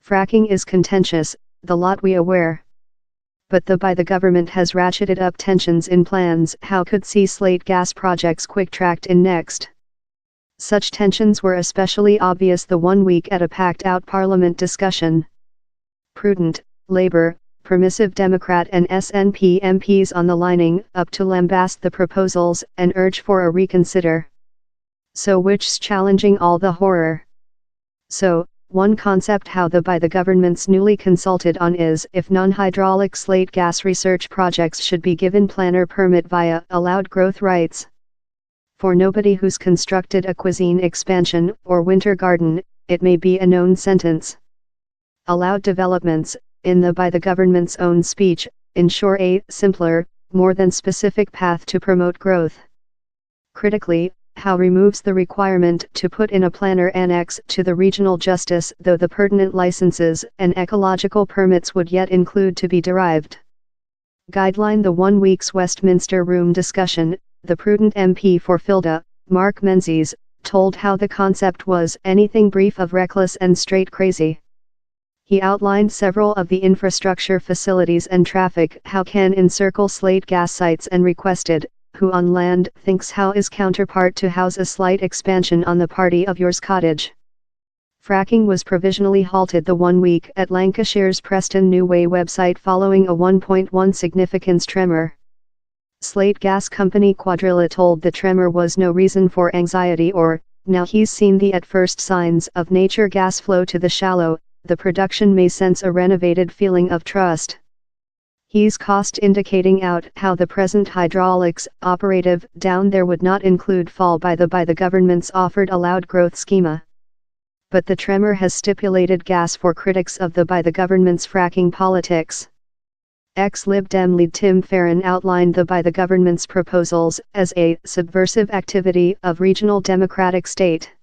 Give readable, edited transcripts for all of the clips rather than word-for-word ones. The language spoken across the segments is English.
Fracking is contentious, the lot we aware. But the government has ratcheted up tensions in plans how could see slate gas projects quick-tracked in next. Such tensions were especially obvious the 1 week at a packed-out parliament discussion. Prudent, Labour, Permissive Democrat and SNP MPs on the lining up to lambast the proposals and urge for a reconsider. So which's challenging all the horror? So, one concept how the government's newly consulted on is if non-hydraulic slate gas research projects should be given planner permit via allowed growth rights. For nobody who's constructed a cuisine expansion or winter garden, it may be a known sentence. Allowed developments, in the government's own speech, ensure a simpler, more than specific path to promote growth. Critically, how removes the requirement to put in a planner annex to the regional justice, though the pertinent licenses and ecological permits would yet include to be derived. Guideline the 1 week's Westminster Room discussion, the prudent MP for Filda, Mark Menzies, told how the concept was anything brief of reckless and straight crazy. He outlined several of the infrastructure facilities and traffic how can encircle slate gas sites and requested, who on land thinks how is counterpart to house a slight expansion on the party of yours cottage. Fracking was provisionally halted the 1 week at Lancashire's Preston New Way website following a 1.1 significance tremor. Slate Gas Company Quadrilla told the tremor was no reason for anxiety or, now he's seen the at first signs of nature gas flow to the shallow, the production may sense a renovated feeling of trust. He's cost indicating out how the present hydraulics operative down there would not include fall by the government's offered allowed growth schema. But the tremor has stipulated gas for critics of the government's fracking politics. Ex-Lib Dem lead Tim Farron outlined the government's proposals as a subversive activity of regional democratic state.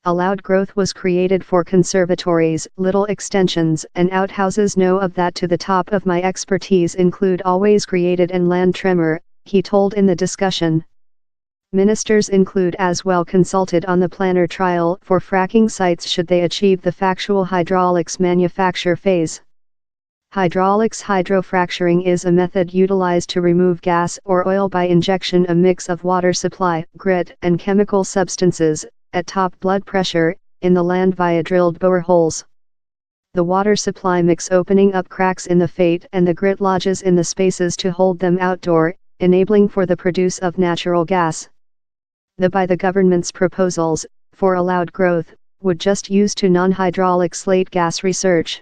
Allowed growth was created for conservatories, little extensions and outhouses. Know of that to the top of my expertise include always created and land tremor, he told in the discussion. Ministers include as well consulted on the planner trial for fracking sites should they achieve the factual hydraulics manufacture phase. Hydraulics hydrofracturing is a method utilized to remove gas or oil by injection a mix of water supply, grit and chemical substances, at top blood pressure, in the land via drilled boreholes. The water supply mix opening up cracks in the fate and the grit lodges in the spaces to hold them outdoor, enabling for the produce of natural gas. The government's proposals, for allowed growth, would just use to non-hydraulic slate gas research.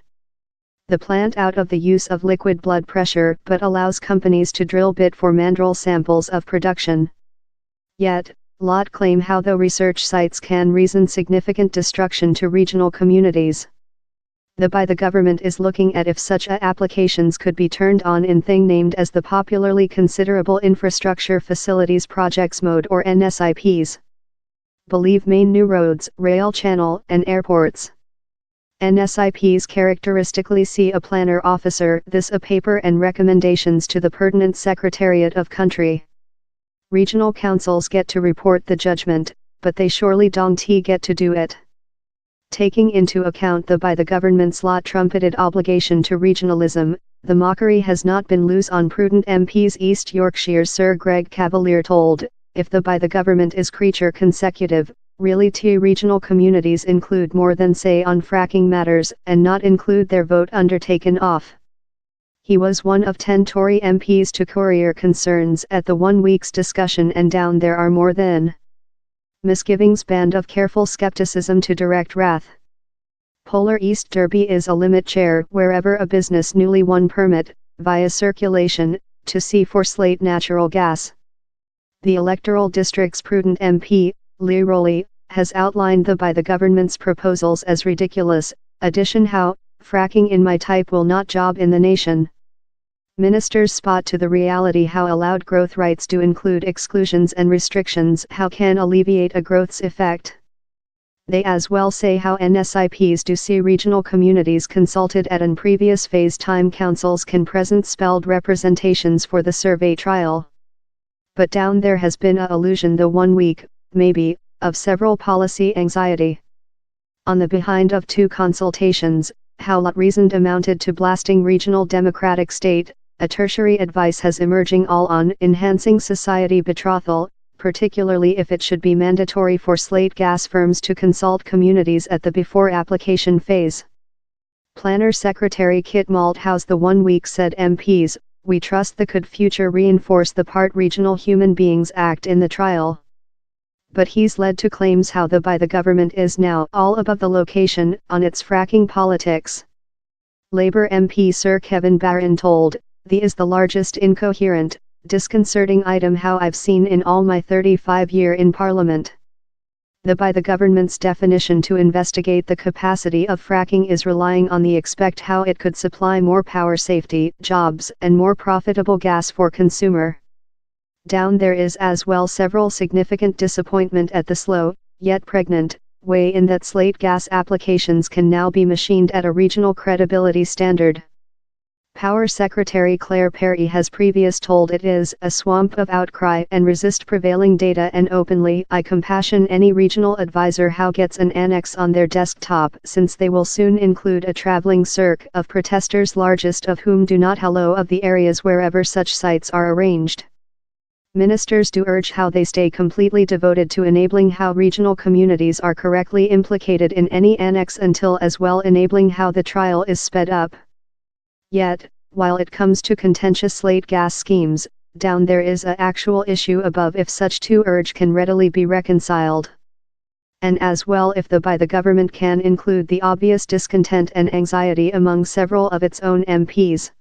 The plant out of the use of liquid blood pressure but allows companies to drill bit for mandrel samples of production. Yet, lot claim how the research sites can reason significant destruction to regional communities. The government is looking at if such applications could be turned on in thing named as the popularly considerable Infrastructure Facilities Projects Mode or NSIPs. Believe main new roads, rail channel and airports. NSIPs characteristically see a planner officer this a paper and recommendations to the pertinent Secretariat of Country. Regional councils get to report the judgment, but they surely don't get to do it. Taking into account the government's lot trumpeted obligation to regionalism, the mockery has not been loose on prudent MPs. East Yorkshire's Sir Greg Cavalier told, if the government is creature consecutive, really regional communities include more than say on fracking matters and not include their vote undertaken off. He was one of 10 Tory MPs to courier concerns at the 1 week's discussion and down there are more than misgivings band of careful skepticism to direct wrath. Polar East Derby is a limit chair wherever a business newly won permit, via circulation, to see for slate natural gas. The electoral district's prudent MP, Lee Rowley, has outlined the government's proposals as ridiculous, addition how, fracking in my type will not job in the nation. Ministers spot to the reality how allowed growth rights do include exclusions and restrictions how can alleviate a growth's effect. They as well say how NSIPs do see regional communities consulted at an previous phase time councils can present spelled representations for the survey trial. But down there has been a illusion the 1 week, maybe, of several policy anxiety. On the behind of 2 consultations, how lot reasoned amounted to blasting regional democratic state, a tertiary advice has emerging all on enhancing society betrothal, particularly if it should be mandatory for slate gas firms to consult communities at the before application phase. Planner Secretary Kit Malthouse the 1 week said MPs, "We trust the could future reinforce the part regional human beings act in the trial." But he's led to claims how the by the government is now all above the location on its fracking politics. Labour MP Sir Kevin Barron told, "The is the largest incoherent, disconcerting item how I've seen in all my 35 year in Parliament. The by the government's definition to investigate the capacity of fracking is relying on the expect how it could supply more power safety, jobs and more profitable gas for consumer. Down there is as well several significant disappointment at the slow, yet pregnant, way in that slate gas applications can now be machined at a regional credibility standard." Power Secretary Claire Perry has previous told it is a swamp of outcry and resist prevailing data and openly I compassion any regional advisor how gets an annex on their desktop since they will soon include a traveling cirque of protesters largest of whom do not hello of the areas wherever such sites are arranged. Ministers do urge how they stay completely devoted to enabling how regional communities are correctly implicated in any annex until as well enabling how the trial is sped up. Yet, while it comes to contentious slate gas schemes, down there is a actual issue above if such two urge can readily be reconciled. And as well if the by the government can include the obvious discontent and anxiety among several of its own MPs.